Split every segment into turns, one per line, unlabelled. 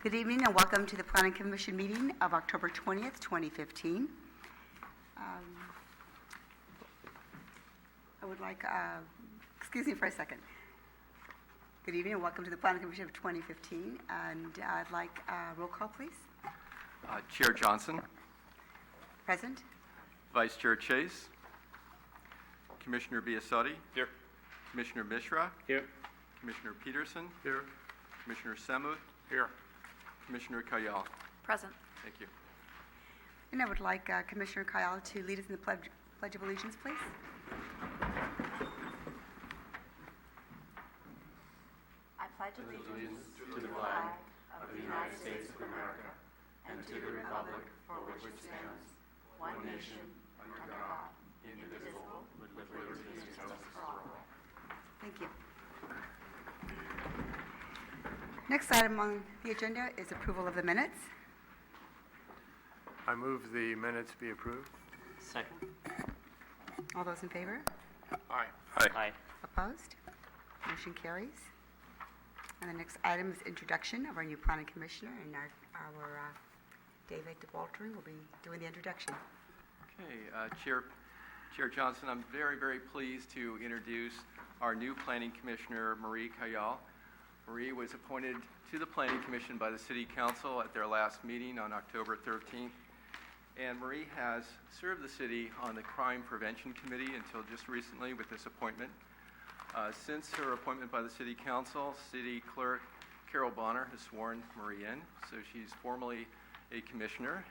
Good evening and welcome to the Planning Commission meeting of October 20th, 2015. I would like, excuse me for a second. Good evening and welcome to the Planning Commission of 2015. And I'd like roll call, please.
Chair Johnson.
Present.
Vice Chair Chase. Commissioner Biasotti.
Here.
Commissioner Mishra.
Here.
Commissioner Peterson.
Here.
Commissioner Samut.
Here.
Commissioner Kayal.
Present.
Thank you.
And I would like Commissioner Kyle to lead us in the Pledge of Allegiance, please.
I pledge allegiance to the flag of the United States of America and to the republic for which it stands, one nation, under God, indivisible, with liberty and justice for all.
Thank you. Next item on the agenda is approval of the minutes.
I move the minutes be approved.
Second.
All those in favor?
Aye.
Aye.
Opposed? Motion carries. And the next item is introduction of our new planning commissioner, and our David DeWaltering will be doing the introduction.
Okay, Chair Johnson, I'm very, very pleased to introduce our new Planning Commissioner, Marie Kayal. Marie was appointed to the Planning Commission by the City Council at their last meeting on October 13th. And Marie has served the city on the Crime Prevention Committee until just recently with this appointment. Since her appointment by the City Council, City Clerk Carol Bonner has sworn Marie in, so she's formally a commissioner.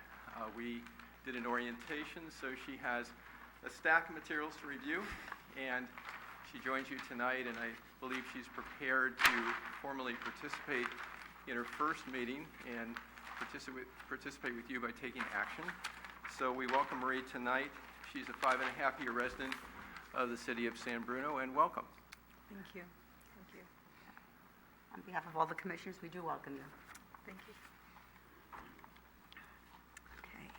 We did an orientation, so she has a stack of materials to review, and she joins you tonight, and I believe she's prepared to formally participate in her first meeting and participate with you by taking action. So we welcome Marie tonight. She's a 5.5-year resident of the city of San Bruno, and welcome.
Thank you. Thank you. On behalf of all the commissioners, we do welcome you. Thank you. Okay.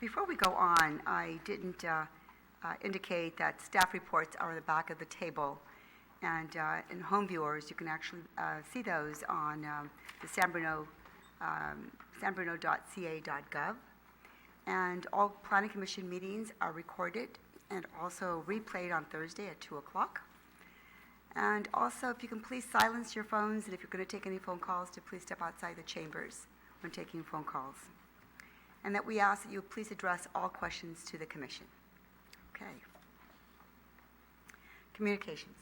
Before we go on, I didn't indicate that staff reports are on the back of the table. And in home viewers, you can actually see those on the sanbruno.ca.gov. And all Planning Commission meetings are recorded and also replayed on Thursday at 2 o'clock. And also, if you can please silence your phones, and if you're going to take any phone calls, to please step outside the chambers when taking phone calls. And that we ask that you please address all questions to the Commission. Okay. Communications.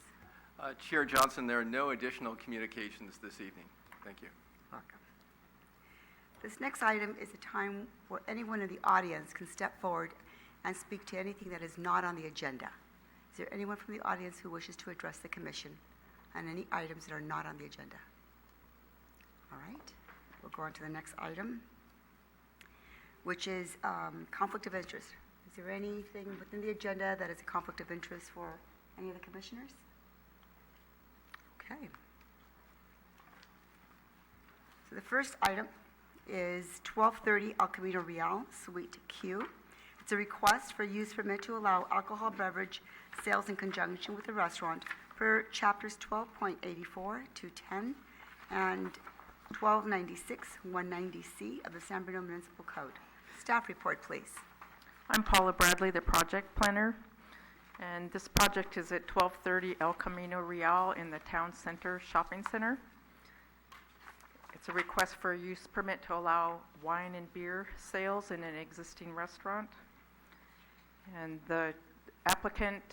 Chair Johnson, there are no additional communications this evening. Thank you.
Welcome. This next item is a time where anyone in the audience can step forward and speak to anything that is not on the agenda. Is there anyone from the audience who wishes to address the Commission on any items that are not on the agenda? All right. We'll go on to the next item, which is conflict of interest. Is there anything within the agenda that is a conflict of interest for any of the commissioners? Okay. So the first item is 1230 El Camino Real, Suite Q. It's a request for use permit to allow alcohol beverage sales in conjunction with the restaurant per chapters 12.84 to 10 and 1296, 190C of the San Bruno Municipal Code. Staff report, please.
I'm Paula Bradley, the project planner, and this project is at 1230 El Camino Real in the Town Center Shopping Center. It's a request for a use permit to allow wine and beer sales in an existing restaurant. And the applicant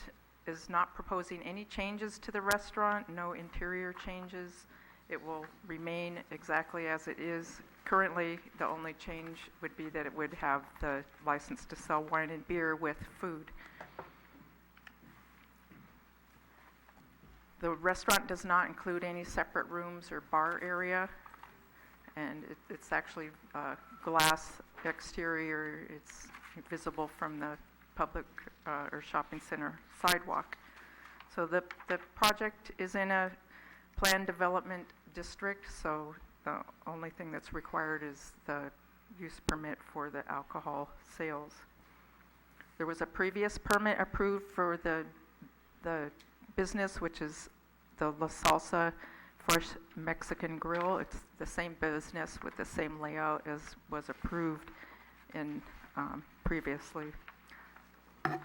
is not proposing any changes to the restaurant, no interior changes. It will remain exactly as it is. Currently, the only change would be that it would have the license to sell wine and beer with food. The restaurant does not include any separate rooms or bar area, and it's actually glass exterior. It's visible from the public or shopping center sidewalk. So the project is in a planned development district, so the only thing that's required is the use permit for the alcohol sales. There was a previous permit approved for the the business, which is the La Salsa Fresh Mexican Grill. It's the same business with the same layout as was approved in previously. And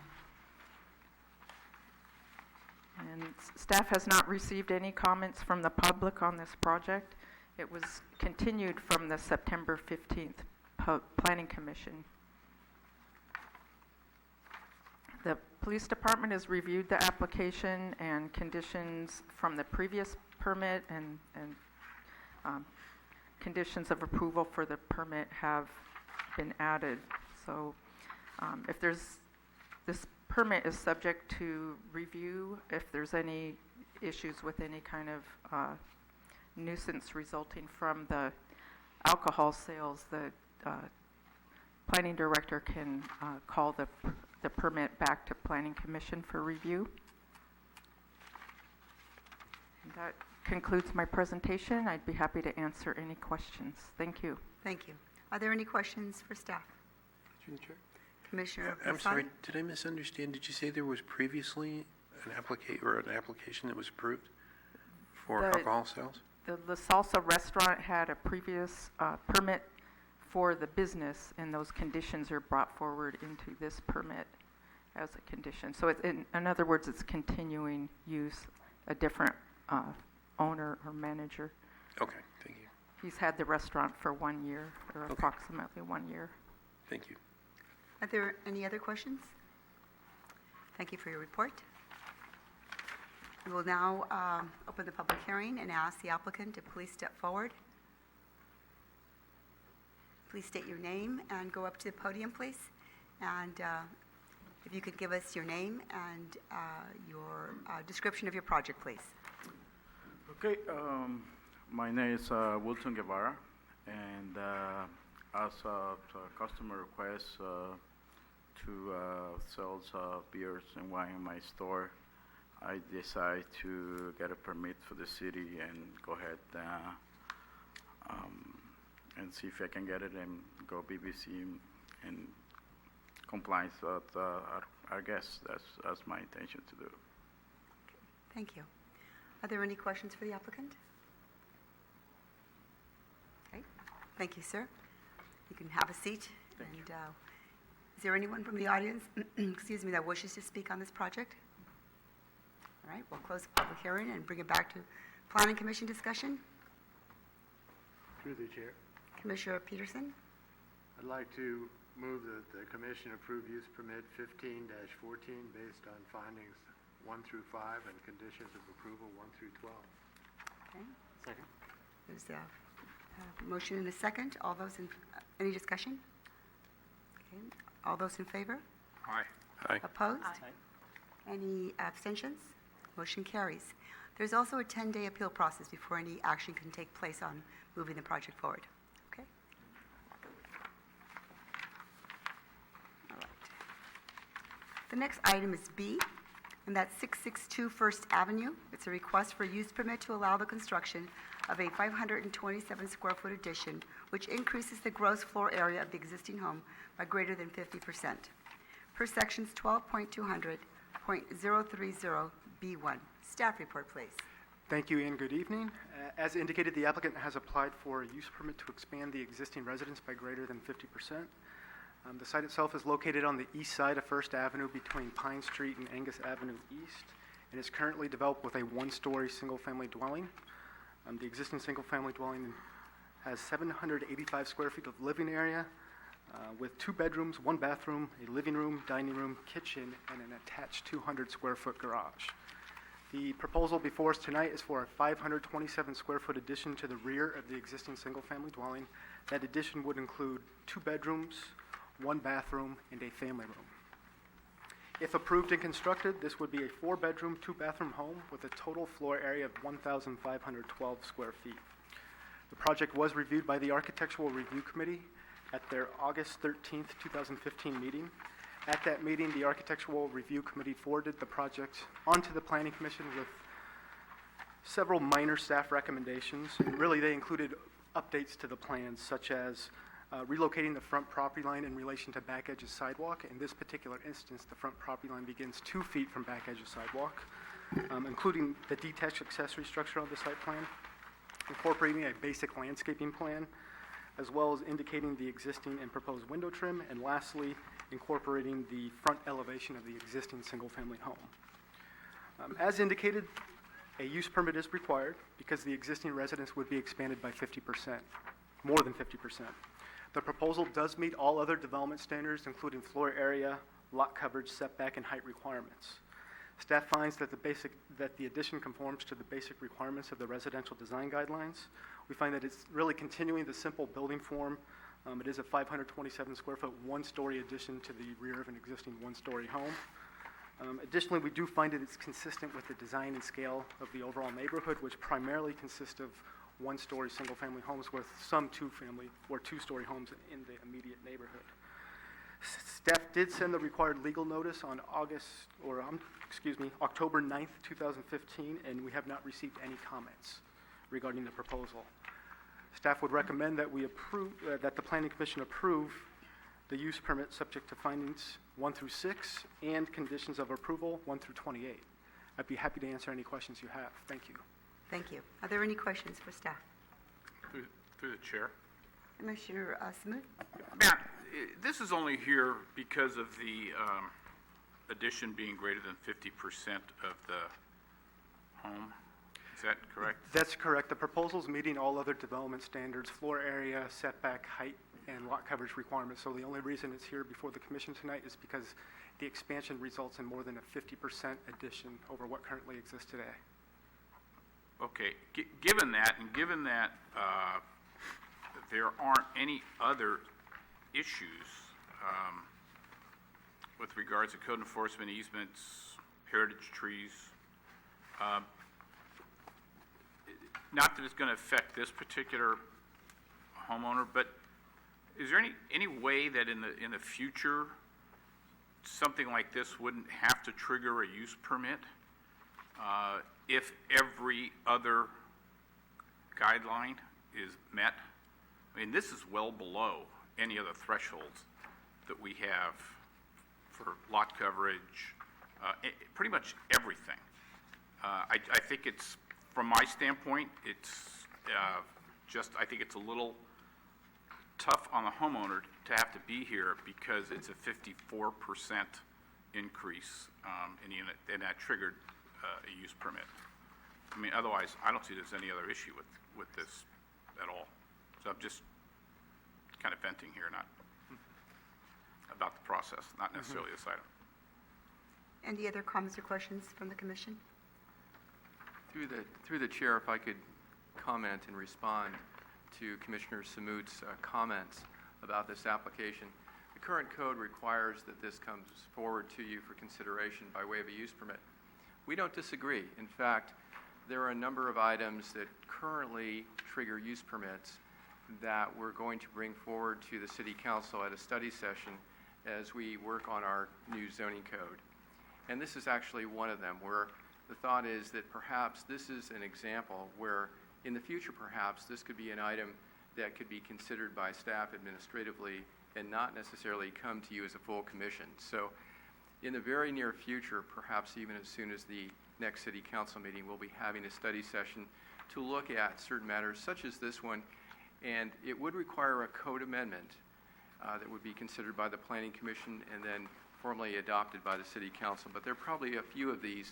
staff has not received any comments from the public on this project. It was continued from the September 15th Planning Commission. The police department has reviewed the application and conditions from the previous permit, and conditions of approval for the permit have been added. So if this permit is subject to review if there's any issues with any kind of nuisance resulting from the alcohol sales. The planning director can call the permit back to Planning Commission for review. And that concludes my presentation. I'd be happy to answer any questions. Thank you.
Thank you. Are there any questions for staff?
Through the chair.
Commissioner
I'm
Posada?
sorry, did I misunderstand? Did you say there was previously an application that was approved for
The-
alcohol sales?
The La Salsa restaurant had a previous permit for the business, and those conditions are brought forward into this permit as a condition. So in other words, it's continuing use, a different owner or manager.
Okay, thank you.
He's had the restaurant for 1 year, or
Okay.
approximately 1 year.
Thank you.
Are there any other questions? Thank you for your report. We will now open the public hearing and ask the applicant to please step forward. Please state your name and go up to the podium, please. And if you could give us your name and your description of your project, please.
Okay, my name is Wilton Guevara, and as a customer request to sell beers and wine in my store, I decided to get a permit for the city and go ahead and see if I can get it and go BBC in compliance with our guests. That's my intention to do.
Thank you. Are there any questions for the applicant? Okay. Thank you, sir. You can have a seat.
Thank you.
Is there anyone from the audience, excuse me, that wishes to speak on this project? All right, we'll close the public hearing and bring it back to Planning Commission discussion.
Through the chair.
Commissioner Peterson?
I'd like to move that the commission approve use permit 15-14 based on findings 1 through 5 and conditions of approval 1 through 12.
Okay.
Second.
There's a motion and a second. All those in, any discussion? Okay. All those in favor?
Aye.
Aye.
Opposed? Any abstentions? Motion carries. There's also a 10-day appeal process before any action can take place on moving the project forward. Okay? All right. The next item is B, and that's 662 First Avenue. It's a request for use permit to allow the construction of a 527 square foot addition, which increases the gross floor area of the existing home by greater than 50%, per sections 12.200.030B1. Staff report, please.
Thank you and good evening. As indicated, the applicant has applied for a use permit to expand the existing residence by greater than 50%. The site itself is located on the east side of First Avenue between Pine Street and Angus Avenue East, and is currently developed with a one-story single-family dwelling. The existing single-family dwelling has 785 square feet of living area with 2 bedrooms, 1 bathroom, a living room, dining room, kitchen, and an attached 200 square foot garage. The proposal before us tonight is for a 527 square foot addition to the rear of the existing single-family dwelling. That addition would include 2 bedrooms, 1 bathroom, and a family room. If approved and constructed, this would be a 4-bedroom, 2-bathroom home with a total floor area of 1,512 square feet. The project was reviewed by the Architectural Review Committee at their August 13th, 2015 meeting. At that meeting, the Architectural Review Committee forwarded the project onto the Planning Commission with several minor staff recommendations. And really, they included updates to the plans, such as relocating the front property line in relation to back edge of sidewalk. In this particular instance, the front property line begins 2 feet from back edge of sidewalk, including the detached accessory structure on the site plan, incorporating a basic landscaping plan, as well as indicating the existing and proposed window trim, and lastly, incorporating the front elevation of the existing single-family home. As indicated, a use permit is required because the existing residence would be expanded by 50%, more than 50%. The proposal does meet all other development standards, including floor area, lot coverage, setback, and height requirements. Staff finds that the addition conforms to the basic requirements of the residential design guidelines. We find that it's really continuing the simple building form. It is a 527 square foot, 1-story addition to the rear of an existing 1-story home. Additionally, we do find that it's consistent with the design and scale of the overall neighborhood, which primarily consists of 1-story single-family homes with some 2-family or 2-story homes in the immediate neighborhood. Staff did send the required legal notice on October 9th, 2015, and we have not received any comments regarding the proposal. Staff would recommend that that the Planning Commission approve the use permit subject to findings 1 through 6 and conditions of approval 1 through 28. I'd be happy to answer any questions you have. Thank you.
Thank you. Are there any questions for staff?
Through the chair.
Commissioner Smoot?
Matt, this is only here because of the addition being greater than 50% of the home. Is that correct?
That's correct. The proposal's meeting all other development standards, floor area, setback, height, and lot coverage requirements. So the only reason it's here before the commission tonight is because the expansion results in more than a 50% addition over what currently exists today.
Okay. Given that, and given that there aren't any other issues with regards to code enforcement, easements, heritage trees, not that it's going to affect this particular homeowner, but is there any way that in the future something like this wouldn't have to trigger a use permit if every other guideline is met? I mean, this is well below any other thresholds that we have for lot coverage, pretty much everything. I think it's, from my standpoint, it's I think it's a little tough on the homeowner to have to be here because it's a 54% increase in unit, and that triggered a use permit. I mean, otherwise, I don't see there's any other issue with this at all. So I'm just kind of venting here, not about the process, not necessarily this item.
Any other comments or questions from the commission?
Through the chair, if I could comment and respond to Commissioner Samoot's comments about this application. The current code requires that this comes forward to you for consideration by way of a use permit. We don't disagree. In fact, there are a number of items that currently trigger use permits that we're going to bring forward to the City Council at a study session as we work on our new zoning code. And this is actually one of them, where the thought is that perhaps this is an example where in the future perhaps this could be an item that could be considered by staff administratively and not necessarily come to you as a full commission. So in the very near future, perhaps even as soon as the next City Council meeting, we'll be having a study session to look at certain matters such as this one, and it would require a code amendment that would be considered by the Planning Commission and then formally adopted by the City Council. But there are probably a few of these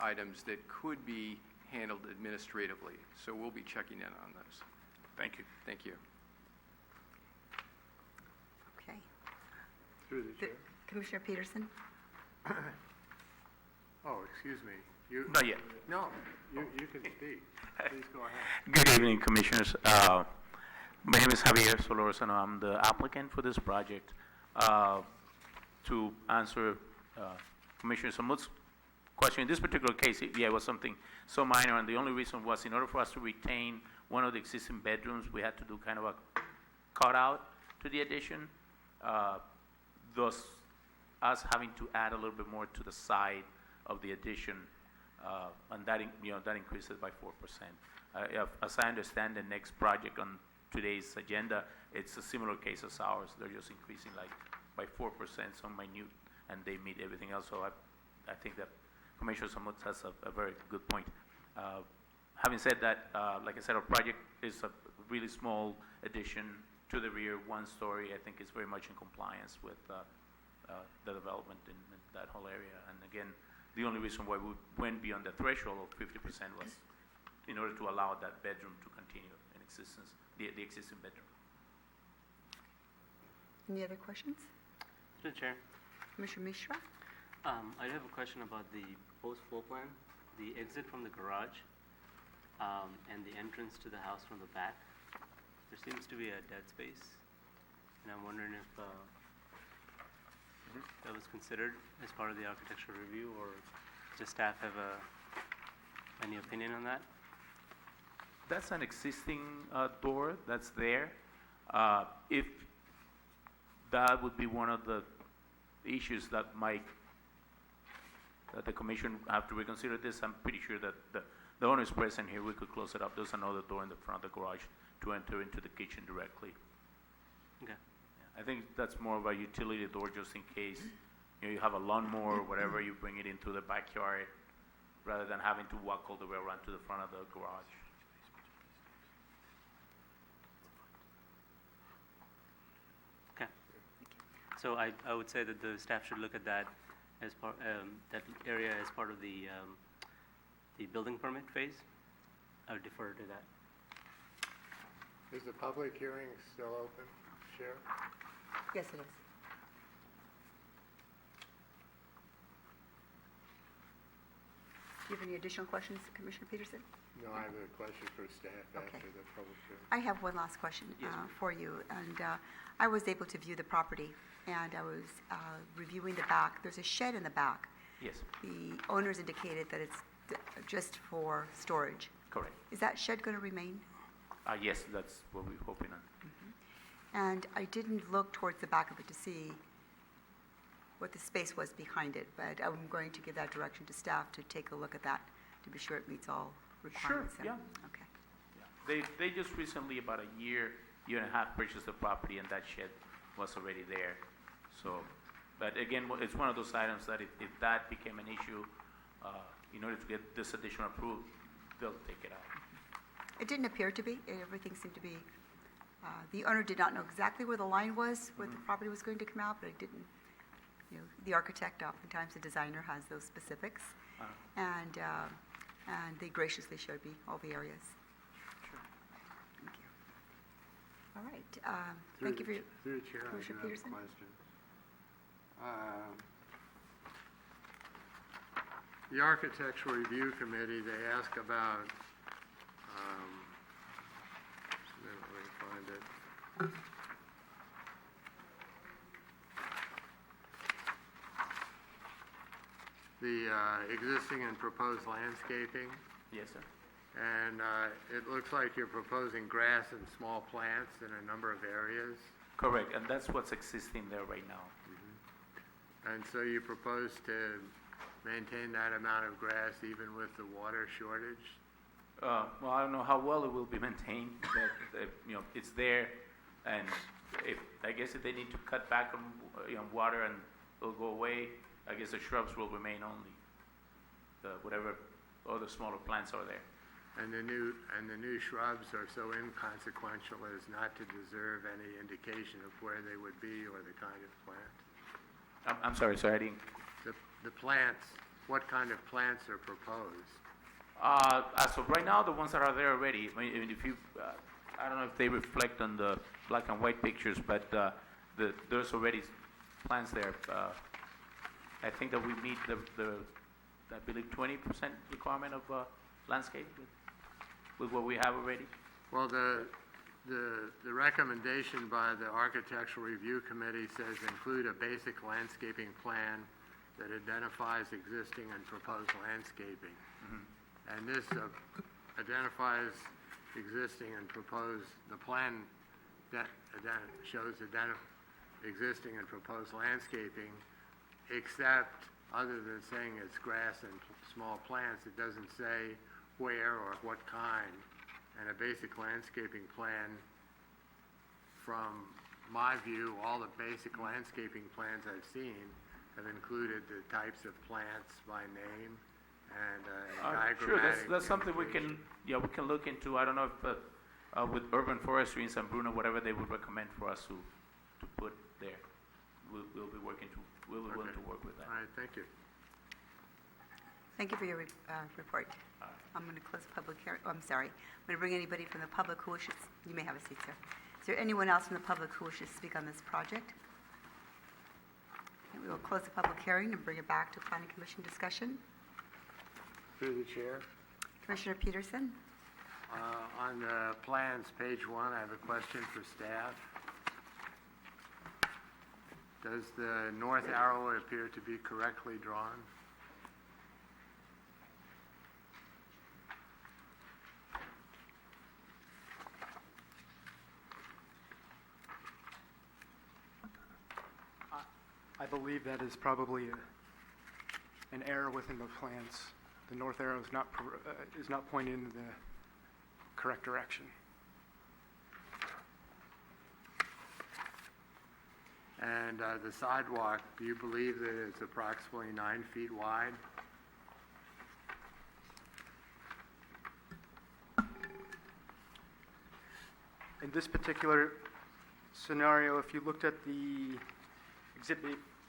items that could be handled administratively. So we'll be checking in on those.
Thank you.
Thank you.
Okay.
Through the chair.
Commissioner Peterson?
Oh, excuse me. You,
Not yet.
no, you can speak. Please go ahead.
Good evening, Commissioners. My name is Javier Solorzano. I'm the applicant for this project. To answer Commissioner Samoot's question, in this particular case, it was something so minor, and the only reason was in order for us to retain one of the existing bedrooms, we had to do kind of a cutout to the addition, thus us having to add a little bit more to the side of the addition, and that increases by 4%. As I understand, the next project on today's agenda, it's a similar case as ours. They're just increasing like by 4%, so minute, and they meet everything else. So I think that Commissioner Samut has a very good point. Having said that, like I said, our project is a really small addition to the rear, one story. I think it's very much in compliance with the development in that whole area. And again, the only reason why we went beyond the threshold of 50% was in order to allow that bedroom to continue in existence, the existing bedroom.
Any other questions?
Mr. Chair,
Commissioner Mishra?
I have a question about the proposed floor plan, the exit from the garage, and the entrance to the house from the back. There seems to be a dead space, and I'm wondering if that was considered as part of the architectural review, or does staff have any opinion on that?
That's an existing door that's there. If that would be one of the issues that the commission have to reconsider this, I'm pretty sure that the owner is present here. We could close it up. There's another door in the front of the garage to enter into the kitchen directly.
Okay.
I think that's more of a utility door, just in case you have a lawnmower or whatever, you bring it into the backyard rather than having to walk all the way around to the front of the garage.
Okay. So I would say that the staff should look at that as part, that area as part of the building permit phase. I would defer to that.
Is the public hearing still open, Sheriff?
Yes, it is. Do you have any additional questions, Commissioner Peterson?
No, I have a question for staff
Okay.
after the public hearing.
I have one last question
Yes, ma'am.
for you. And I was able to view the property, and I was reviewing the back. There's a shed in the back.
Yes,
The owners indicated that it's just for storage.
correct.
Is that shed going to remain?
Yes, that's what we're hoping on.
And I didn't look towards the back of it to see what the space was behind it, but I'm going to give that direction to staff to take a look at that to be sure it meets all requirements.
yeah.
Okay.
Yeah. They just recently, about a year and a half, purchased the property, and that shed was already there. So, but again, it's one of those items that if that became an issue, in order to get this additional approved, they'll take it out.
It didn't appear to be. Everything seemed to be, the owner did not know exactly where the line was, where the property was going to come out, but it didn't, the architect, oftentimes the designer has those specifics. And they graciously showed me all the areas.
Sure.
Thank you. All right. Thank you for your,
Through the chair, I do
Commissioner
have a
Peterson?
question. The Architectural Review Committee, they ask about, just a minute, let me find it. The existing and proposed landscaping,
Yes, sir.
and it looks like you're proposing grass and small plants in a number of areas.
Correct, and that's what's existing there right now.
And so you propose to maintain that amount of grass even with the water shortage?
Well, I don't know how well it will be maintained, but, it's there, and I guess if they need to cut back on, water and it'll go away, I guess the shrubs will remain only, whatever other smaller plants are there.
And the new shrubs are so inconsequential as not to deserve any indication of where they would be or the kind of plant?
I'm sorry, sir, I didn't.
The plants, what kind of plants are proposed?
As of right now, the ones that are there already, I mean, if you, I don't know if they reflect on the black and white pictures, but there's already plants there. I think that we meet the I believe 20% requirement of landscape with what we have already.
Well, the recommendation by the Architectural Review Committee says include a basic landscaping plan that identifies existing and proposed landscaping. And this identifies existing and proposed, the plan that shows existing and proposed landscaping, except other than saying it's grass and small plants, it doesn't say where or what kind. And a basic landscaping plan from my view, all the basic landscaping plans I've seen have included the types of plants by name and
Sure,
diagrammatic
that's something we
indication.
we can look into. I don't know if, with urban forestry in San Bruno, whatever they would recommend for us to put there, we'll be willing to work with that.
All right, thank you.
Thank you for your report. I'm going to close the public hearing. Oh, I'm sorry. I'm going to bring anybody from the public who wishes. You may have a seat, sir. Is there anyone else from the public who wishes to speak on this project? Okay, we will close the public hearing and bring it back to Planning Commission discussion.
Through the chair.
Commissioner Peterson?
On the plans, page 1, I have a question for staff. Does the north arrow appear to be correctly drawn?
I believe that is probably an error within the plans. The north arrow is not pointing in the correct direction.
And the sidewalk, do you believe that it's approximately 9 feet wide?
In this particular scenario, if you looked at the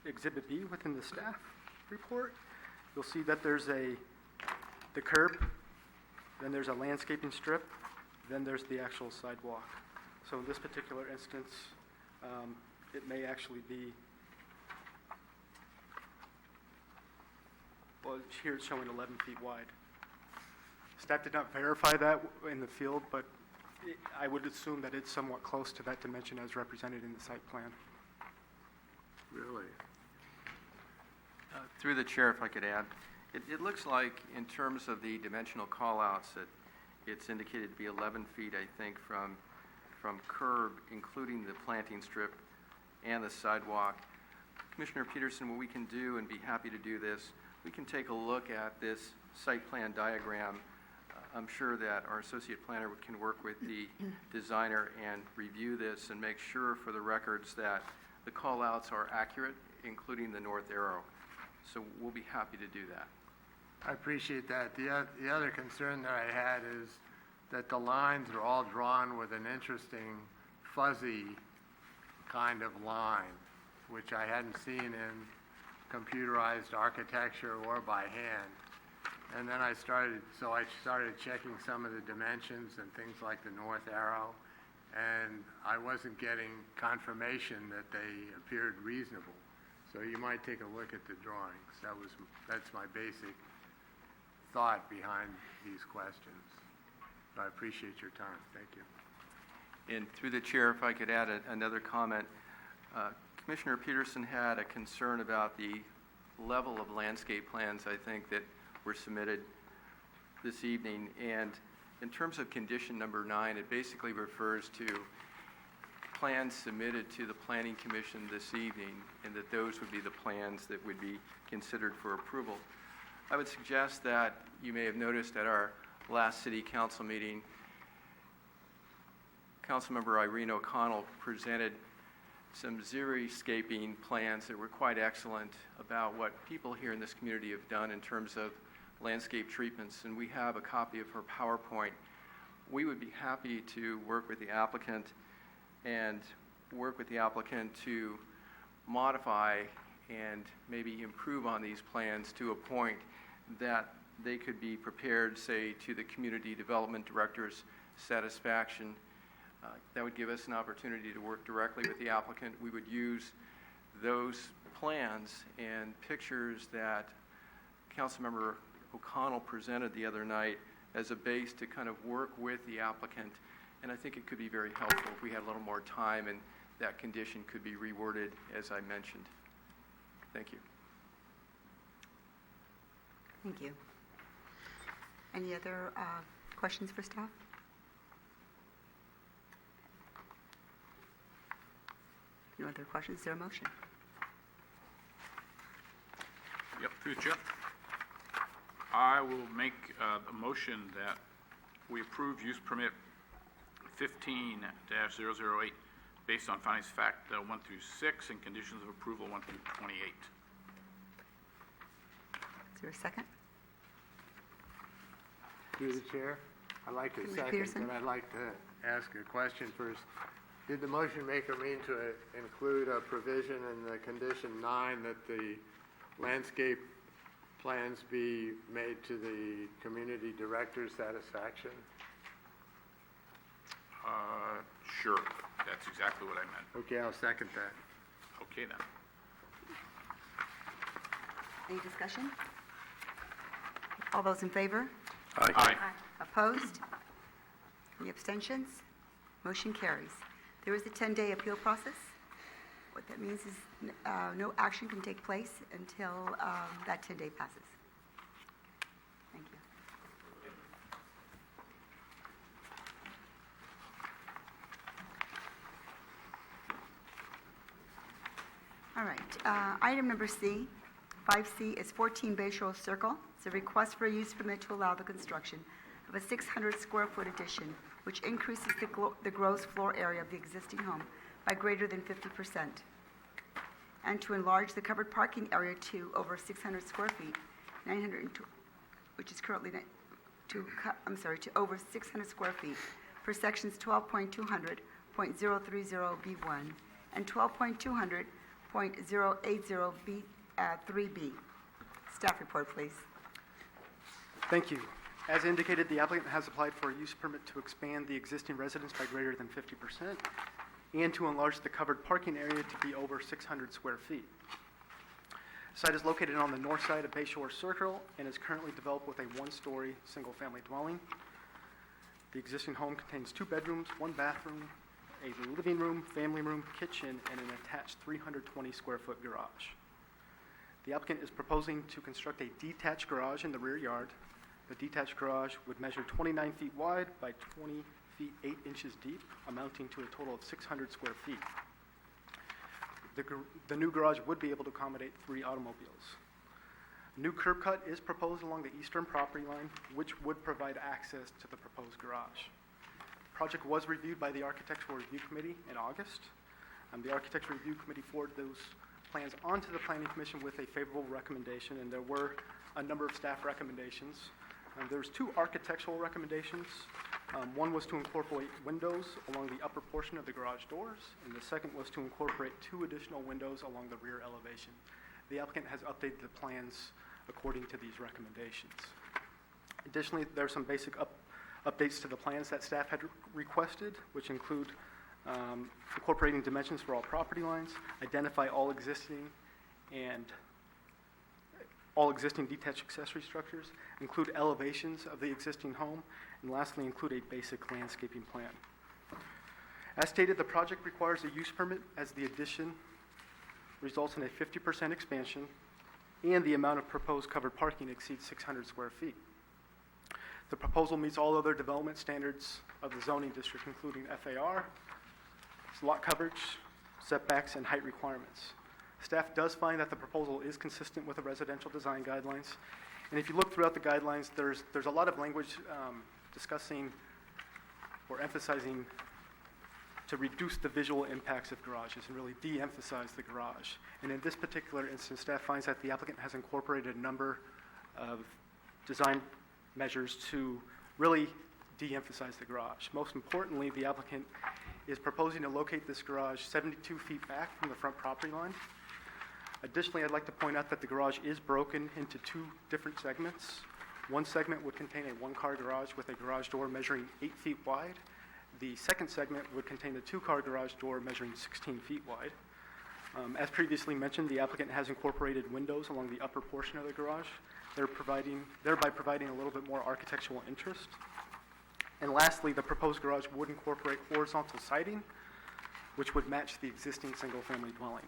Exhibit B within the staff report, you'll see that there's the curb, then there's a landscaping strip, then there's the actual sidewalk. So in this particular instance, it may actually be, well, here it's showing 11 feet wide. Staff did not verify that in the field, but I would assume that it's somewhat close to that dimension as represented in the site plan.
Really?
Through the chair, if I could add, it looks like in terms of the dimensional callouts that it's indicated to be 11 feet, I think, from curb, including the planting strip and the sidewalk. Commissioner Peterson, what we can do, and be happy to do this, we can take a look at this site plan diagram. I'm sure that our associate planner can work with the designer and review this and make sure for the records that the call-outs are accurate, including the north arrow. So we'll be happy to do that.
I appreciate that. The other concern that I had is that the lines are all drawn with an interesting fuzzy kind of line, which I hadn't seen in computerized architecture or by hand. And then I started checking some of the dimensions and things like the north arrow, and I wasn't getting confirmation that they appeared reasonable. So you might take a look at the drawings. That's my basic thought behind these questions. I appreciate your time. Thank you.
And through the chair, if I could add another comment. Commissioner Peterson had a concern about the level of landscape plans, I think, that were submitted this evening. And in terms of condition number 9, it basically refers to plans submitted to the Planning Commission this evening, and that those would be the plans that would be considered for approval. I would suggest that you may have noticed at our last City Council meeting, Councilmember Irene O'Connell presented some xeriscaping plans that were quite excellent about what people here in this community have done in terms of landscape treatments, and we have a copy of her PowerPoint. We would be happy to work with the applicant to modify and maybe improve on these plans to a point that they could be prepared, say, to the community development director's satisfaction. That would give us an opportunity to work directly with the applicant. We would use those plans and pictures that Councilmember O'Connell presented the other night as a base to kind of work with the applicant. And I think it could be very helpful if we had a little more time and that condition could be reworded as I mentioned. Thank you.
Thank you. Any other questions for staff? No other questions? Is there a motion?
Yep, through the chair. I will make a motion that we approve use permit 15-008 based on findings of fact 1 through 6 and conditions of approval 1 through 28.
Is there a second?
Through the chair, I'd like to
Mr.
second,
Peterson?
but I'd like to ask a question first. Did the motion maker mean to include a provision in the condition 9 that the landscape plans be made to the community director's satisfaction?
Sure, that's exactly what I meant.
Okay, I'll second that.
Okay then.
Any discussion? All those in favor?
Aye.
Opposed? Any abstentions? Motion carries. There is a 10-day appeal process. What that means is no action can take place until that 10-day passes. Thank you. All right, item number C, 5C is 14 Bayshore Circle. It's a request for a use permit to allow the construction of a 600-square-foot addition, which increases the gross floor area of the existing home by greater than 50%, and to enlarge the covered parking area to over 600 square feet, 902, which is currently to over 600 square feet per sections 12.200.030B1 and 12.200.080B3B. Staff report, please.
Thank you. As indicated, the applicant has applied for a use permit to expand the existing residence by greater than 50% and to enlarge the covered parking area to be over 600 square feet. The site is located on the north side of Bayshore Circle and is currently developed with a one-story single-family dwelling. The existing home contains 2 bedrooms, 1 bathroom, a living room, family room, kitchen, and an attached 320-square-foot garage. The applicant is proposing to construct a detached garage in the rear yard. The detached garage would measure 29 feet wide by 20 feet 8 inches deep, amounting to a total of 600 square feet. The new garage would be able to accommodate 3 automobiles. A new curb cut is proposed along the eastern property line, which would provide access to the proposed garage. The project was reviewed by the Architectural Review Committee in August. The Architectural Review Committee forwarded those plans onto the Planning Commission with a favorable recommendation, and there were a number of staff recommendations. There's 2 architectural recommendations. One was to incorporate windows along the upper portion of the garage doors, and the second was to incorporate 2 additional windows along the rear elevation. The applicant has updated the plans according to these recommendations. Additionally, there are some basic updates to the plans that staff had requested, which include incorporating dimensions for all property lines, identify all existing detached accessory structures, include elevations of the existing home, and lastly, include a basic landscaping plan. As stated, the project requires a use permit as the addition results in a 50% expansion and the amount of proposed covered parking exceeds 600 square feet. The proposal meets all other development standards of the zoning district, including FAR, lot coverage, setbacks, and height requirements. Staff does find that the proposal is consistent with the residential design guidelines. And if you look throughout the guidelines, there's a lot of language discussing or emphasizing to reduce the visual impacts of garages and really de-emphasize the garage. And in this particular instance, staff finds that the applicant has incorporated a number of design measures to really de-emphasize the garage. Most importantly, the applicant is proposing to locate this garage 72 feet back from the front property line. Additionally, I'd like to point out that the garage is broken into 2 different segments. One segment would contain a 1-car garage with a garage door measuring 8 feet wide. The second segment would contain a 2-car garage door measuring 16 feet wide. As previously mentioned, the applicant has incorporated windows along the upper portion of the garage, thereby providing a little bit more architectural interest. And lastly, the proposed garage would incorporate horizontal siding, which would match the existing single-family dwelling.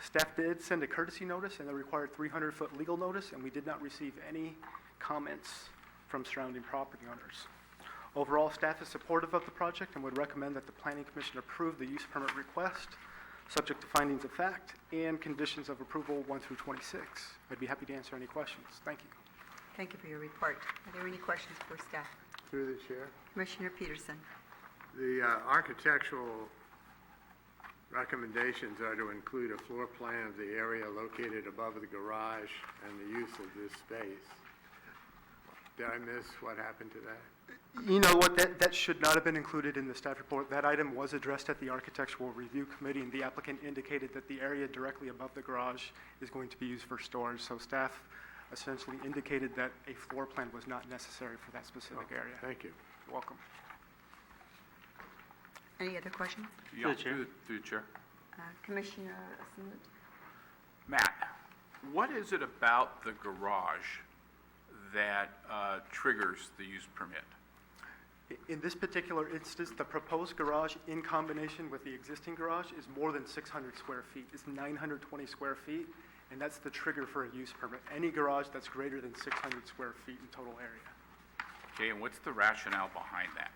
Staff did send a courtesy notice and the required 300-foot legal notice, and we did not receive any comments from surrounding property owners. Overall, staff is supportive of the project and would recommend that the Planning Commission approve the use permit request, subject to findings of fact and conditions of approval 1 through 26. I'd be happy to answer any questions. Thank you.
Thank you for your report. Are there any questions for staff?
Through the chair.
Commissioner Peterson.
The architectural recommendations are to include a floor plan of the area located above the garage and the use of this space. Did I miss what happened to that?
You know what, that should not have been included in the staff report. That item was addressed at the Architectural Review Committee, and the applicant indicated that the area directly above the garage is going to be used for storage. So staff essentially indicated that a floor plan was not necessary for that specific area.
Thank you.
You're welcome.
Any other questions?
Yeah,
Chair.
through the chair.
Commissioner Smoot?
Matt, what is it about the garage that triggers the use permit?
In this particular instance, the proposed garage in combination with the existing garage is more than 600 square feet. It's 920 square feet, and that's the trigger for a use permit. Any garage that's greater than 600 square feet in total area.
Okay, and what's the rationale behind that?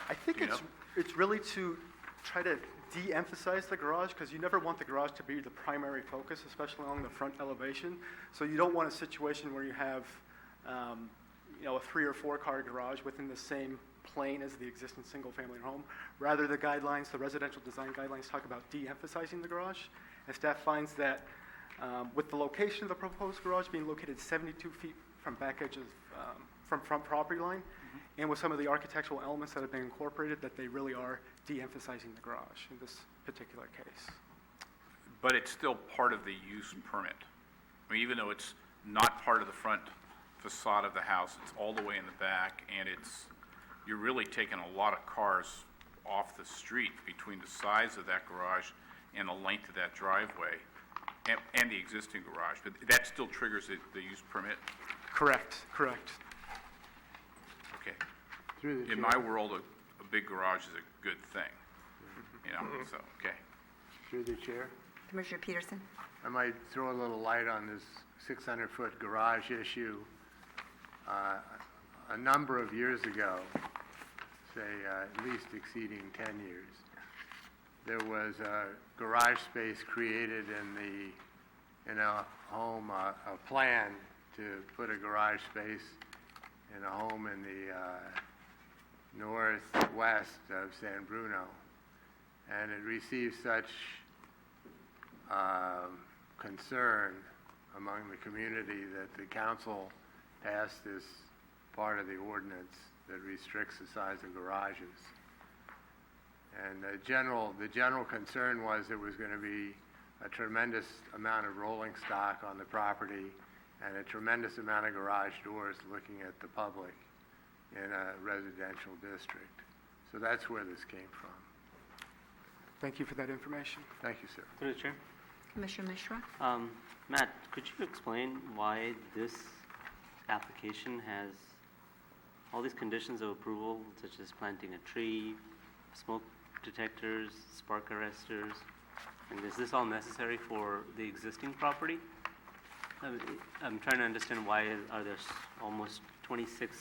I think
You know?
it's really to try to de-emphasize the garage, because you never want the garage to be the primary focus, especially along the front elevation. So you don't want a situation where you have, a 3 or 4 car garage within the same plane as the existing single-family home. Rather, the guidelines, the residential design guidelines, talk about de-emphasizing the garage. And staff finds that with the location of the proposed garage being located 72 feet from back edges, from front property line, and with some of the architectural elements that have been incorporated, that they really are de-emphasizing the garage in this particular case.
But it's still part of the use permit. I mean, even though it's not part of the front facade of the house, it's all the way in the back, and you're really taking a lot of cars off the street between the size of that garage and the length of that driveway and the existing garage. But that still triggers the use permit?
Correct.
Okay.
Through the
In
chair.
my world, a big garage is a good thing, so, okay.
Through the chair.
Commissioner Peterson?
I might throw a little light on this 600-foot garage issue. A number of years ago, say at least exceeding 10 years, there was a garage space created in a home, a plan to put a garage space in a home in the northwest of San Bruno. And it received such concern among the community that the council passed this part of the ordinance that restricts the size of garages. And the general concern was there was going to be a tremendous amount of rolling stock on the property and a tremendous amount of garage doors looking at the public in a residential district. So that's where this came from.
Thank you for that information.
Thank you, sir.
Through the chair.
Commissioner Mishra?
Matt, could you explain why this application has all these conditions of approval, such as planting a tree, smoke detectors, spark arresters, and is this all necessary for the existing property? I'm trying to understand why are there almost 26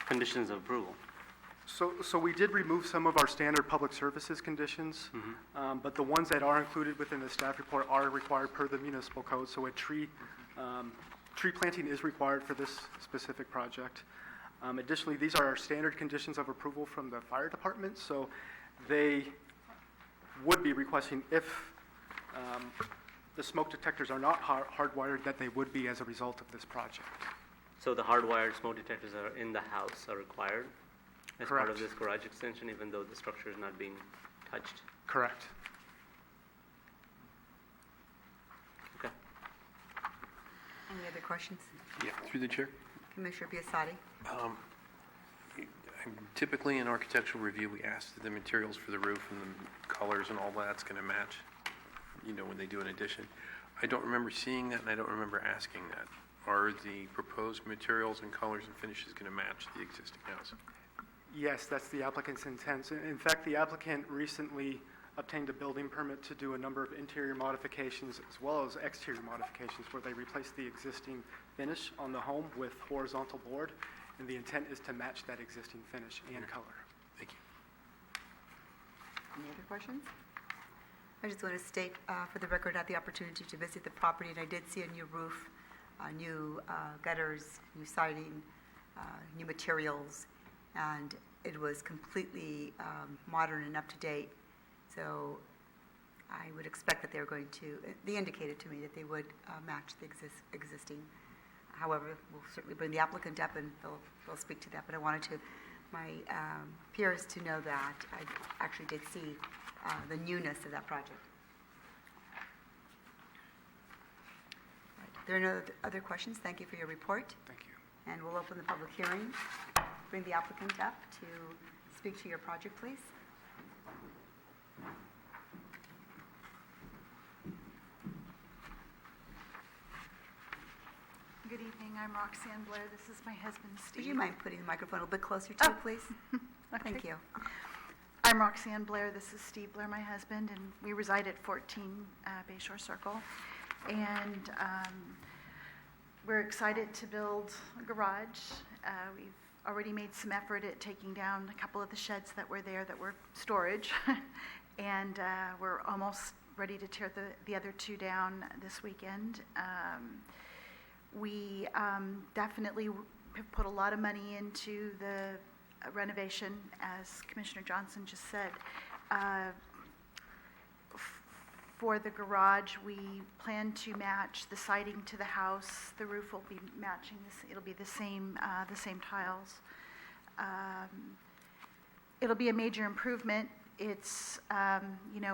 conditions of approval?
So we did remove some of our standard public services conditions, but the ones that are included within the staff report are required per the municipal code. So a tree planting is required for this specific project. Additionally, these are our standard conditions of approval from the fire department. So they would be requesting, if the smoke detectors are not hardwired, that they would be as a result of this project.
So the hardwired smoke detectors that are in the house are required as part of
Correct.
this garage extension, even though the structure is not being touched?
Correct.
Okay.
Any other questions?
Yeah, through the chair.
Commissioner Biassatti?
Typically, in architectural review, we ask that the materials for the roof and the colors and all that's going to match, when they do an addition. I don't remember seeing that, and I don't remember asking that. Are the proposed materials and colors and finishes going to match the existing house?
Yes, that's the applicant's intent. In fact, the applicant recently obtained a building permit to do a number of interior modifications as well as exterior modifications where they replaced the existing finish on the home with horizontal board, and the intent is to match that existing finish and color.
Thank you.
Any other questions? I just want to state for the record, I had the opportunity to visit the property, and I did see a new roof, new gutters, new siding, new materials, and it was completely modern and up to date. So I would expect that they're going to, they indicated to me that they would match the existing. However, we'll certainly bring the applicant up and they'll speak to that. But I wanted my peers to know that I actually did see the newness of that project. Right. There are no other questions. Thank you for your report.
Thank you.
And we'll open the public hearing. Bring the applicant up to speak to your project, please.
Good evening, I'm Roxanne Blair, this is my husband Steve.
Would you mind putting the microphone a little bit closer to you, please? Thank you.
I'm Roxanne Blair, this is Steve Blair, my husband, and we reside at 14 Bayshore Circle. And we're excited to build a garage. We've already made some effort at taking down a couple of the sheds that were there that were storage. And we're almost ready to tear the other two down this weekend. We definitely have put a lot of money into the renovation, as Commissioner Johnson just said. For the garage, we plan to match the siding to the house. The roof will be matching this. It'll be the same tiles. It'll be a major improvement. It's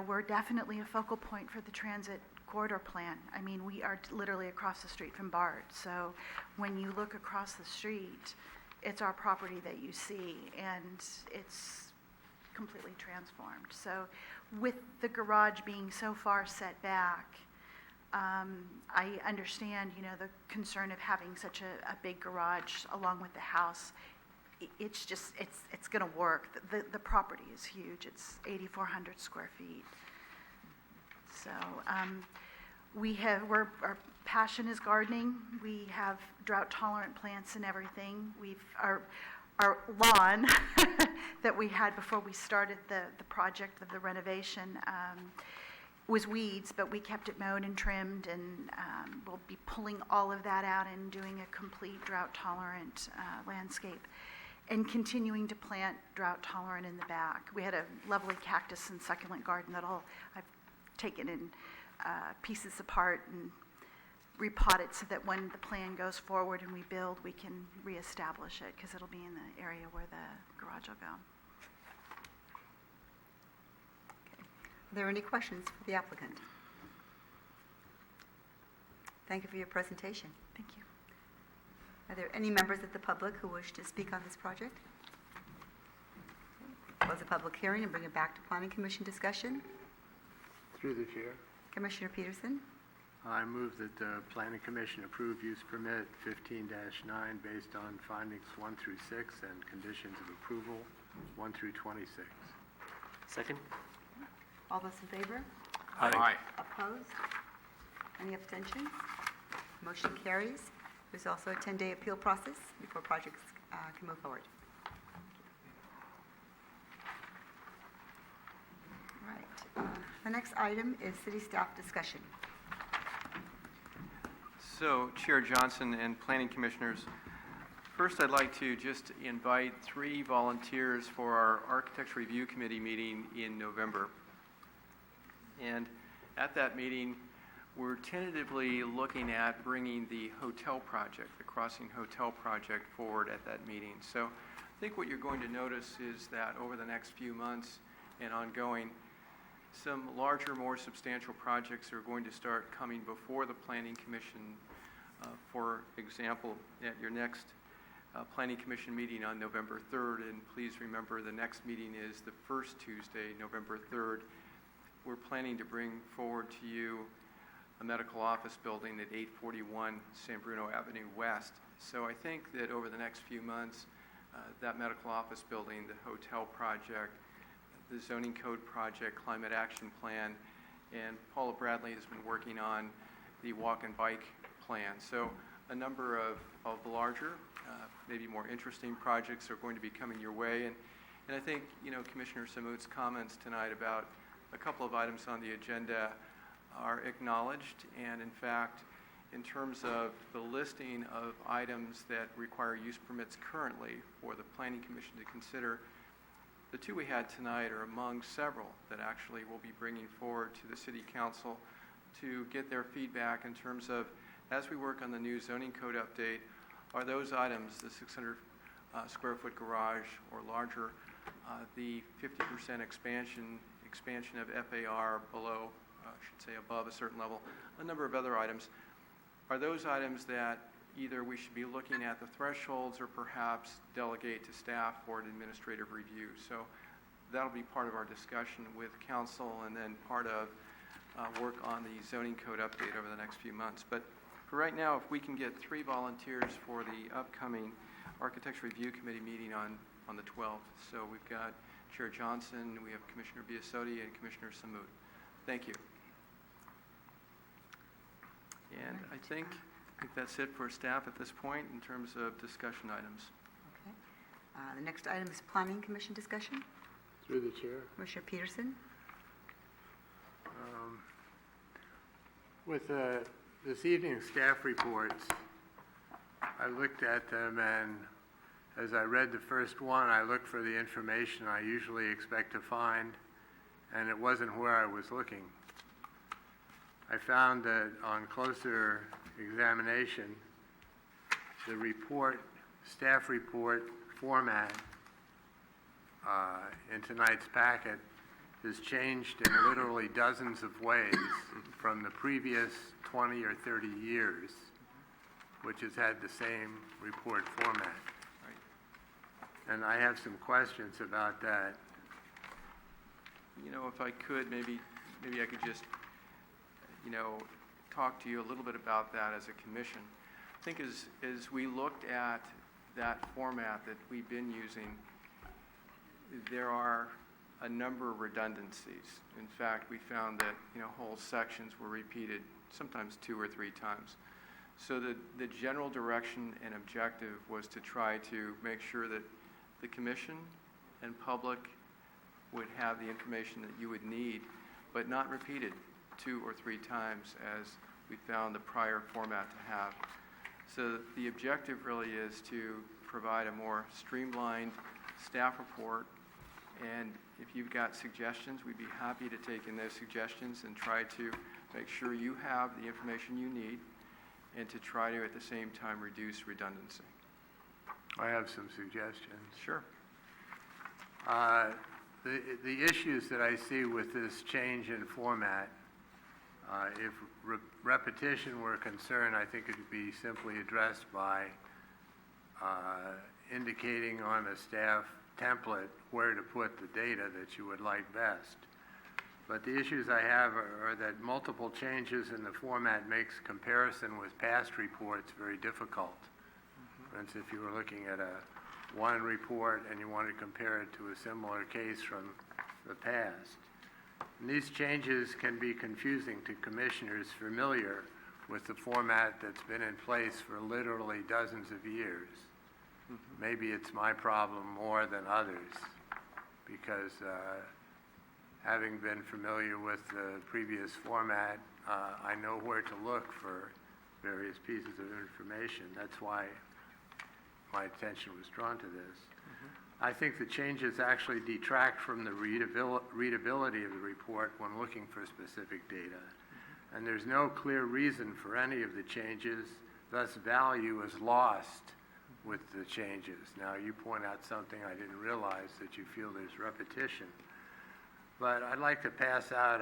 we're definitely a focal point for the transit corridor plan. I mean, we are literally across the street from BART. So when you look across the street, it's our property that you see, and it's completely transformed. So with the garage being so far set back, I understand, the concern of having such a big garage along with the house. It's going to work. The property is huge. It's 8,400 square feet. So our passion is gardening. We have drought-tolerant plants and everything. Our lawn that we had before we started the project of the renovation was weeds, but we kept it mowed and trimmed, and we'll be pulling all of that out and doing a complete drought-tolerant landscape, and continuing to plant drought-tolerant in the back. We had a lovely cactus and succulent garden that I've taken in pieces apart and repotted so that when the plan goes forward and we build, we can reestablish it, because it'll be in the area where the garage will go.
Are there any questions for the applicant? Thank you for your presentation.
Thank you.
Are there any members of the public who wish to speak on this project? Close the public hearing and bring it back to Planning Commission discussion.
Through the chair,
Commissioner Peterson?
I move that the Planning Commission approve use permit 15-9 based on findings 1 through 6 and conditions of approval 1 through 26.
Second?
All those in favor?
Aye.
Opposed? Any abstentions? Motion carries. There's also a 10-day appeal process before projects can move forward. All right. The next item is city staff discussion.
So, Chair Johnson and Planning Commissioners, first I'd like to just invite 3 volunteers for our Architecture Review Committee meeting in November. And at that meeting, we're tentatively looking at bringing the hotel project, the Crossing Hotel project, forward at that meeting. So I think what you're going to notice is that over the next few months and ongoing, some larger, more substantial projects are going to start coming before the Planning Commission. For example, at your next Planning Commission meeting on November 3rd, and please remember the next meeting is the first Tuesday, November 3rd, we're planning to bring forward to you a medical office building at 841 San Bruno Avenue West. So I think that over the next few months, that medical office building, the hotel project, the zoning code project, climate action plan, and Paula Bradley has been working on the walk and bike plan. So a number of larger, maybe more interesting projects are going to be coming your way. And I think, Commissioner Samut's comments tonight about a couple of items on the agenda are acknowledged. And in fact, in terms of the listing of items that require use permits currently for the Planning Commission to consider, the two we had tonight are among several that actually will be bringing forward to the City Council to get their feedback in terms of, as we work on the new zoning code update, are those items, the 600 square foot garage or larger, the 50% expansion of FAR below, I should say above a certain level, a number of other items, are those items that either we should be looking at the thresholds or perhaps delegate to staff for an administrative review. So that'll be part of our discussion with council and then part of work on the zoning code update over the next few months. But for right now, if we can get 3 volunteers for the upcoming Architecture Review Committee meeting on the 12th. So we've got Chair Johnson, we have Commissioner Biasotti, and Commissioner Samut. Thank you. And I think that's it for staff at this point in terms of discussion items.
Okay. The next item is Planning Commission discussion.
Through the chair.
Commissioner Peterson.
With this evening's staff reports, I looked at them, and as I read the first one, I looked for the information I usually expect to find, and it wasn't where I was looking. I found that on closer examination, the report, staff report format in tonight's packet has changed in literally dozens of ways from the previous 20 or 30 years, which has had the same report format.
Right.
And I have some questions about that.
You know, if I could, maybe I could just, talk to you a little bit about that as a commission. I think as we looked at that format that we've been using, there are a number of redundancies. In fact, we found that, whole sections were repeated sometimes 2 or 3 times. So the general direction and objective was to try to make sure that the commission and public would have the information that you would need, but not repeated 2 or 3 times as we found the prior format to have. So the objective really is to provide a more streamlined staff report, and if you've got suggestions, we'd be happy to take in those suggestions and try to make sure you have the information you need and to try to, at the same time, reduce redundancy.
I have some suggestions.
Sure.
The issues that I see with this change in format, if repetition were a concern, I think it would be simply addressed by indicating on a staff template where to put the data that you would like best. But the issues I have are that multiple changes in the format makes comparison with past reports very difficult. For instance, if you were looking at one report and you wanted to compare it to a similar case from the past. And these changes can be confusing to commissioners familiar with the format that's been in place for literally dozens of years. Maybe it's my problem more than others, because having been familiar with the previous format, I know where to look for various pieces of information. That's why my attention was drawn to this. I think the changes actually detract from the readability of the report when looking for specific data. And there's no clear reason for any of the changes, thus value is lost with the changes. Now, you point out something I didn't realize, that you feel there's repetition. But I'd like to pass out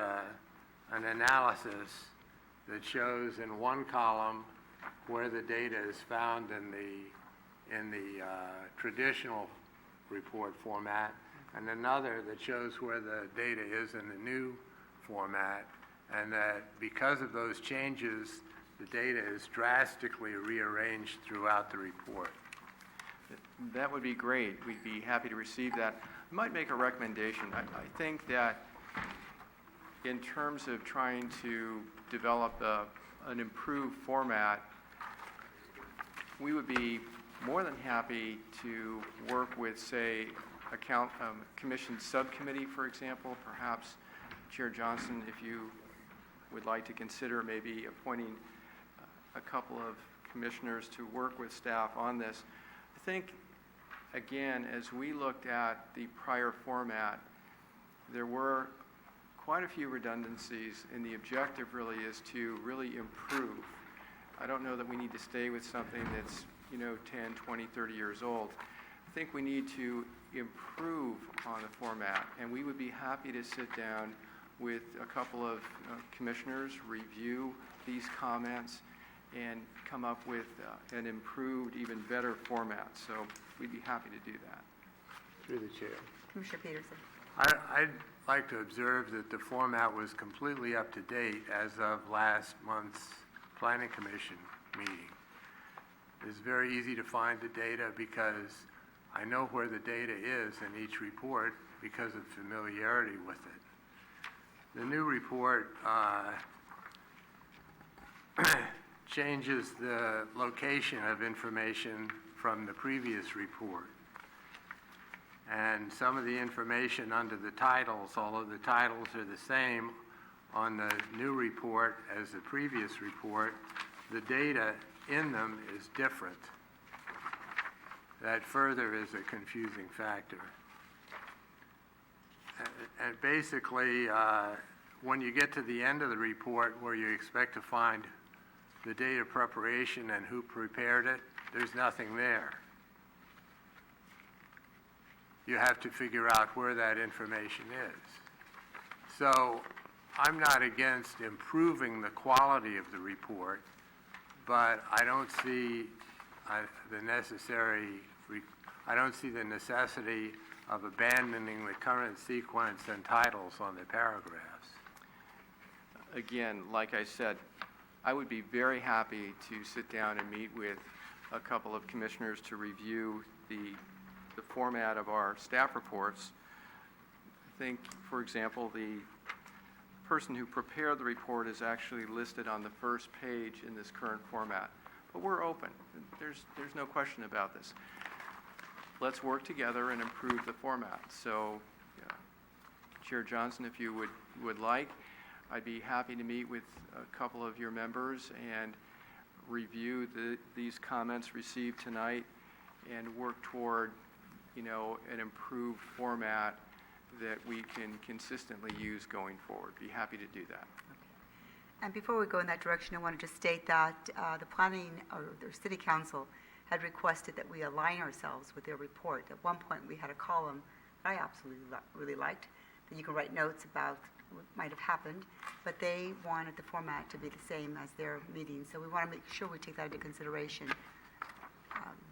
an analysis that shows in one column where the data is found in the traditional report format, and another that shows where the data is in the new format, and that because of those changes, the data is drastically rearranged throughout the report.
That would be great. We'd be happy to receive that. I might make a recommendation. I think that in terms of trying to develop an improved format, we would be more than happy to work with, say, a commission subcommittee, for example. Perhaps Chair Johnson, if you would like to consider maybe appointing a couple of commissioners to work with staff on this. I think again, as we looked at the prior format, there were quite a few redundancies, and the objective really is to really improve. I don't know that we need to stay with something that's, 10, 20, 30 years old. I think we need to improve on the format, and we would be happy to sit down with a couple of commissioners, review these comments, and come up with an improved, even better format. So we'd be happy to do that.
Through the chair.
Commissioner Peterson.
I'd like to observe that the format was completely up to date as of last month's Planning Commission meeting. It's very easy to find the data because I know where the data is in each report because of familiarity with it. The new report changes the location of information from the previous report. And some of the information under the titles, although the titles are the same on the new report as the previous report, the data in them is different. That further is a confusing factor. And basically, when you get to the end of the report where you expect to find the date of preparation and who prepared it, there's nothing there. You have to figure out where that information is. So I'm not against improving the quality of the report, but I don't see the necessity of abandoning the current sequence and titles on the paragraphs.
Again, like I said, I would be very happy to sit down and meet with a couple of commissioners to review the format of our staff reports. I think, for example, the person who prepared the report is actually listed on the first page in this current format. But we're open. There's no question about this. Let's work together and improve the format. So, Chair Johnson, if you would like, I'd be happy to meet with a couple of your members and review these comments received tonight and work toward, an improved format that we can consistently use going forward. Be happy to do that.
And before we go in that direction, I wanted to state that the planning or the city council had requested that we align ourselves with their report. At one point, we had a column that I absolutely really liked, that you can write notes about what might have happened, but they wanted the format to be the same as their meeting. So we want to make sure we take that into consideration,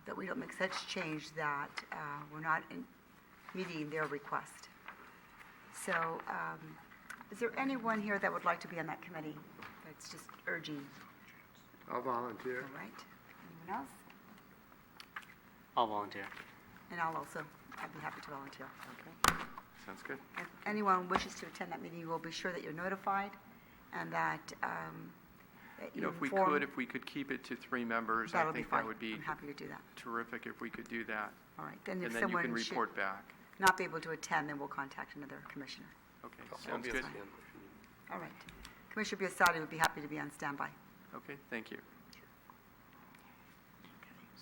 that we don't make such change that we're not meeting their request. So is there anyone here that would like to be on that committee that's just urging?
I'll volunteer.
All right. Anyone else?
I'll volunteer.
And I'd be happy to volunteer. Okay.
Sounds good.
If anyone wishes to attend that meeting, you will be sure that you're notified and that you inform.
If we could keep it to 3 members, I
That'll be
think
fine.
that would be
I'm happy to do that.
terrific if we could do that.
All right. Then if
And then you
someone
can
should
report back.
not be able to attend, then we'll contact another commissioner.
Okay, sounds good.
All right. Commissioner Biassatti would be happy to be on standby.
Okay, thank you.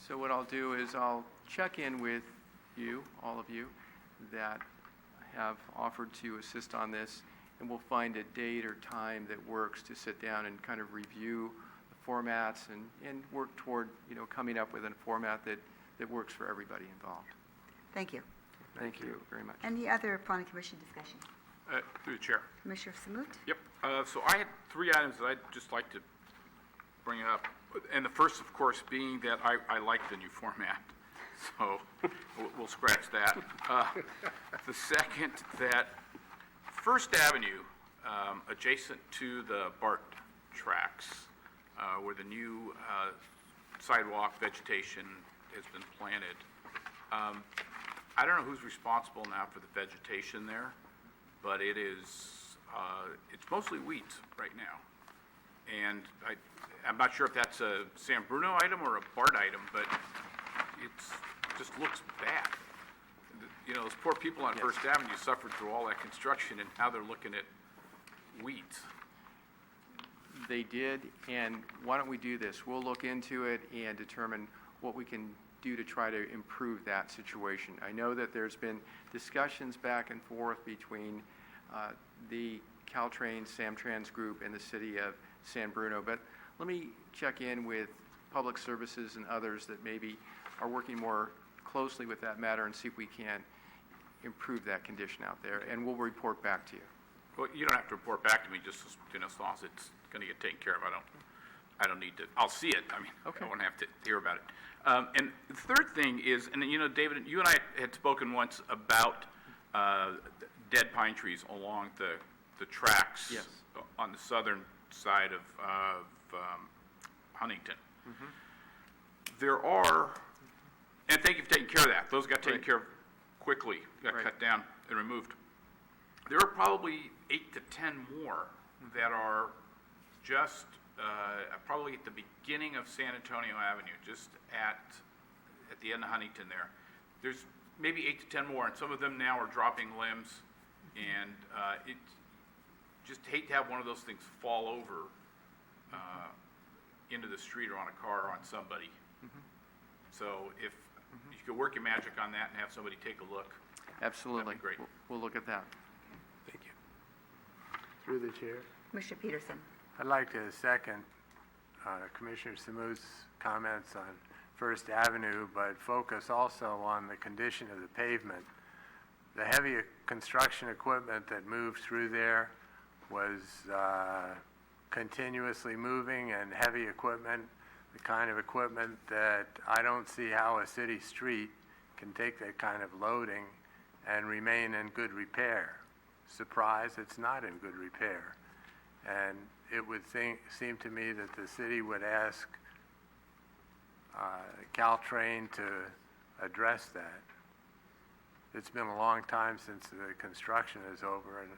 So what I'll do is I'll check in with you, all of you, that have offered to assist on this, and we'll find a date or time that works to sit down and kind of review the formats and work toward, coming up with a format that works for everybody involved.
Thank you.
Thank you very much.
Any other planning commission discussion?
Through the chair.
Commissioner Samut?
Yep. So I had 3 items that I'd just like to bring up. And the first, of course, being that I like the new format. So we'll scratch that. The second, that First Avenue, adjacent to the BART tracks, where the new sidewalk vegetation has been planted. I don't know who's responsible now for the vegetation there, but it's mostly wheat right now. And I'm not sure if that's a San Bruno item or a BART item, but it just looks bad. Those poor people on First Avenue suffered through all that construction, and now they're looking at wheat.
They did, and why don't we do this? We'll look into it and determine what we can do to try to improve that situation? I know that there's been discussions back and forth between the Caltrain Samtrans group and the city of San Bruno, but let me check in with Public Services and others that maybe are working more closely with that matter and see if we can improve that condition out there, and we'll report back to you.
Well, you don't have to report back to me, just as long as it's going to get taken care of. I don't need to, I'll see it. I mean,
Okay.
I won't have to hear about it. And the third thing is, and you know, David, you and I had spoken once about dead pine trees along the tracks.
Yes.
On the southern side of Huntington. There are, and thank you for taking care of that. Those got taken
Right.
care of quickly, got
Right.
cut down and removed. There are probably 8 to 10 more that are just probably at the beginning of San Antonio Avenue, just at the end of Huntington there. There's maybe 8 to 10 more, and some of them now are dropping limbs, and it just hate to have one of those things fall over into the street or on a car or on somebody. So if you could work your magic on that and have somebody take a look.
Absolutely.
That'd be great.
We'll look at that.
Thank you.
Through the chair.
Commissioner Peterson.
I'd like to second Commissioner Samouth's comments on First Avenue, but focus also on the condition of the pavement. The heavy construction equipment that moved through there was continuously moving, and heavy equipment, the kind of equipment that I don't see how a city street can take that kind of loading and remain in good repair. Surprise, it's not in good repair. And it would seem to me that the city would ask Caltrain to address that. It's been a long time since the construction is over, and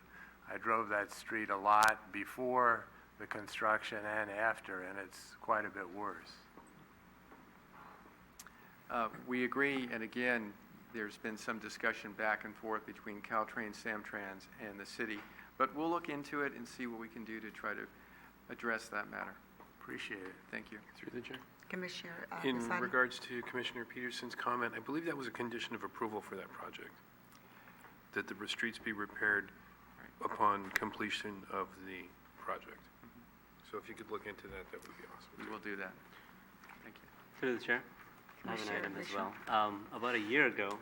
I drove that street a lot before the construction and after, and it's quite a bit worse.
We agree, and again, there's been some discussion back and forth between Caltrain, Samtrans, and the city, but we'll look into it and see what we can do to try to address that matter.
Appreciate it.
Thank you.
Through the chair.
Commissioner
In
Posada.
regards to Commissioner Peterson's comment, I believe that was a condition of approval for that project, that the streets be repaired upon completion of the project. So if you could look into that, that would be awesome.
We will do that. Thank you.
Through the chair, I have an
Commissioner
item as
Mitchell.
well. About a year ago,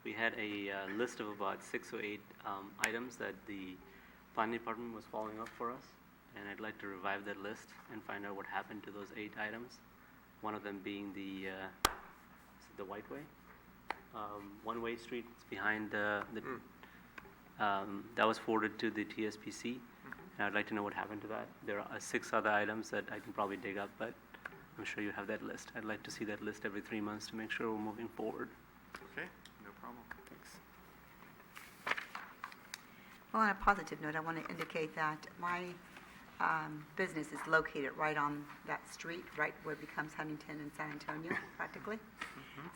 we had a list of about 6 or 8 items that the planning department was following up for us, and I'd like to revive that list and find out what happened to those 8 items. One of them being the White Way, one-way street. It's behind that was forwarded to the TSPC, and I'd like to know what happened to that. There are 6 other items that I can probably dig up, but I'm sure you have that list. I'd like to see that list every 3 months to make sure we're moving forward.
Okay, no problem.
Thanks.
Well, on a positive note, I want to indicate that my business is located right on that street, right where it becomes Huntington and San Antonio, practically.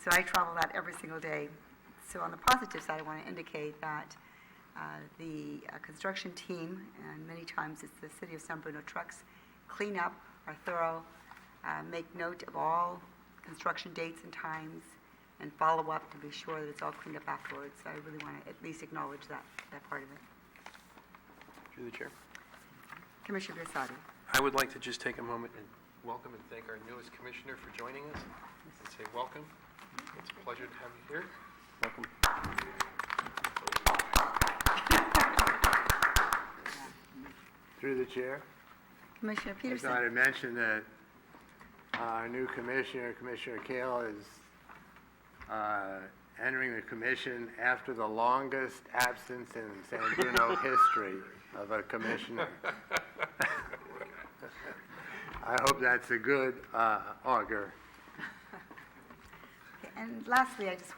So I travel that every single day. So on the positive side, I want to indicate that the construction team, and many times it's the City of San Bruno trucks, clean up, are thorough, make note of all construction dates and times, and follow up to be sure that it's all cleaned up afterwards. So I really want to at least acknowledge that part of it.
Through the chair.
Commissioner Bersadi.
I would like to just take a moment and welcome and thank our newest commissioner for joining us and say welcome. It's a pleasure to have you here. Welcome.
Through the chair.
Commissioner
I
Peterson.
thought I'd mention that our new commissioner, Commissioner Kale, is entering the commission after the longest absence in San Bruno history of a commissioner. I hope that's a good augur.
Okay, and lastly, I just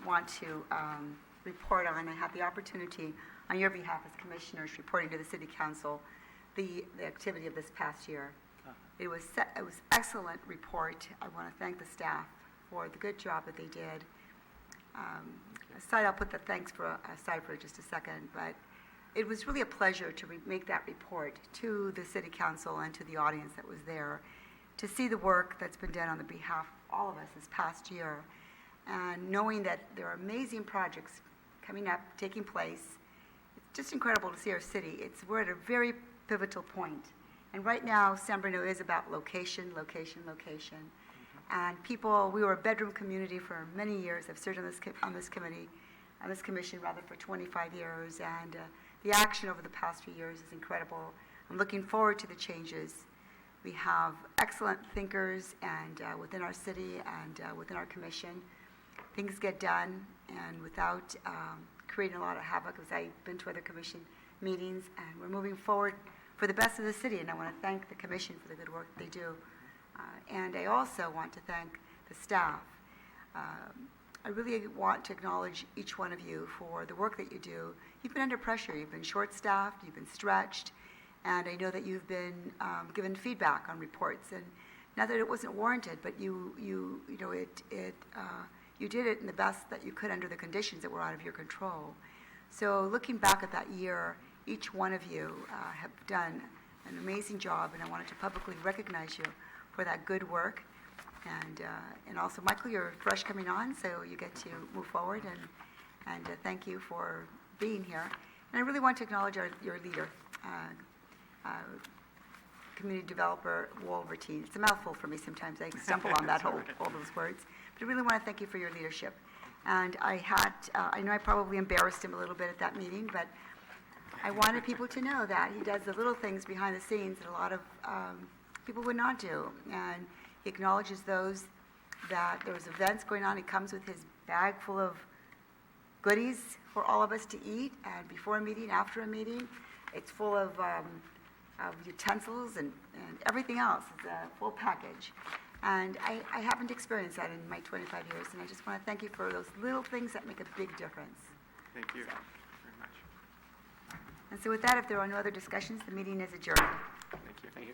want to report on, I had the opportunity on your behalf as commissioners reporting to the City Council the activity of this past year. It was excellent report. I want to thank the staff for the good job that they did. I'll put the thanks aside for just a second, but it was really a pleasure to make that report to the City Council and to the audience that was there. to see the work that's been done on the behalf of all of us this past year, and knowing that there are amazing projects coming up, taking place. It's just incredible to see our city. We're at a very pivotal point. And right now, San Bruno is about location, location, location. And people, we were a bedroom community for many years. I've served on this commission for 25 years, and the action over the past few years is incredible. I'm looking forward to the changes. We have excellent thinkers and within our city and within our commission. Things get done, and without creating a lot of havoc, as I've been to other commission meetings, and we're moving forward for the best of the city, and I want to thank the commission for the good work they do. And I also want to thank the staff. I really want to acknowledge each one of you for the work that you do. You've been under pressure, you've been short-staffed, you've been stretched, and I know that you've been given feedback on reports, and not that it wasn't warranted, but you did it in the best that you could under the conditions that were out of your control. So looking back at that year, each one of you have done an amazing job, and I wanted to publicly recognize you for that good work. And also, Michael, you're fresh coming on, so you get to move forward, and thank you for being here. And I really want to acknowledge your leader, community developer Wolvertine. It's a mouthful for me sometimes. I stumble on all those words. But I really want to thank you for your leadership. And I know I probably embarrassed him a little bit at that meeting, but I wanted people to know that he does the little things behind the scenes that a lot of people would not do. And he acknowledges those that there was events going on. He comes with his bag full of goodies for all of us to eat, and before a meeting, after a meeting. It's full of utensils and everything else. It's a full package. And I haven't experienced that in my 25 years, and I just want to thank you for those little things that make a big difference.
Thank you
So.
very much.
And so with that, if there are no other discussions, the meeting is adjourned.
Thank you.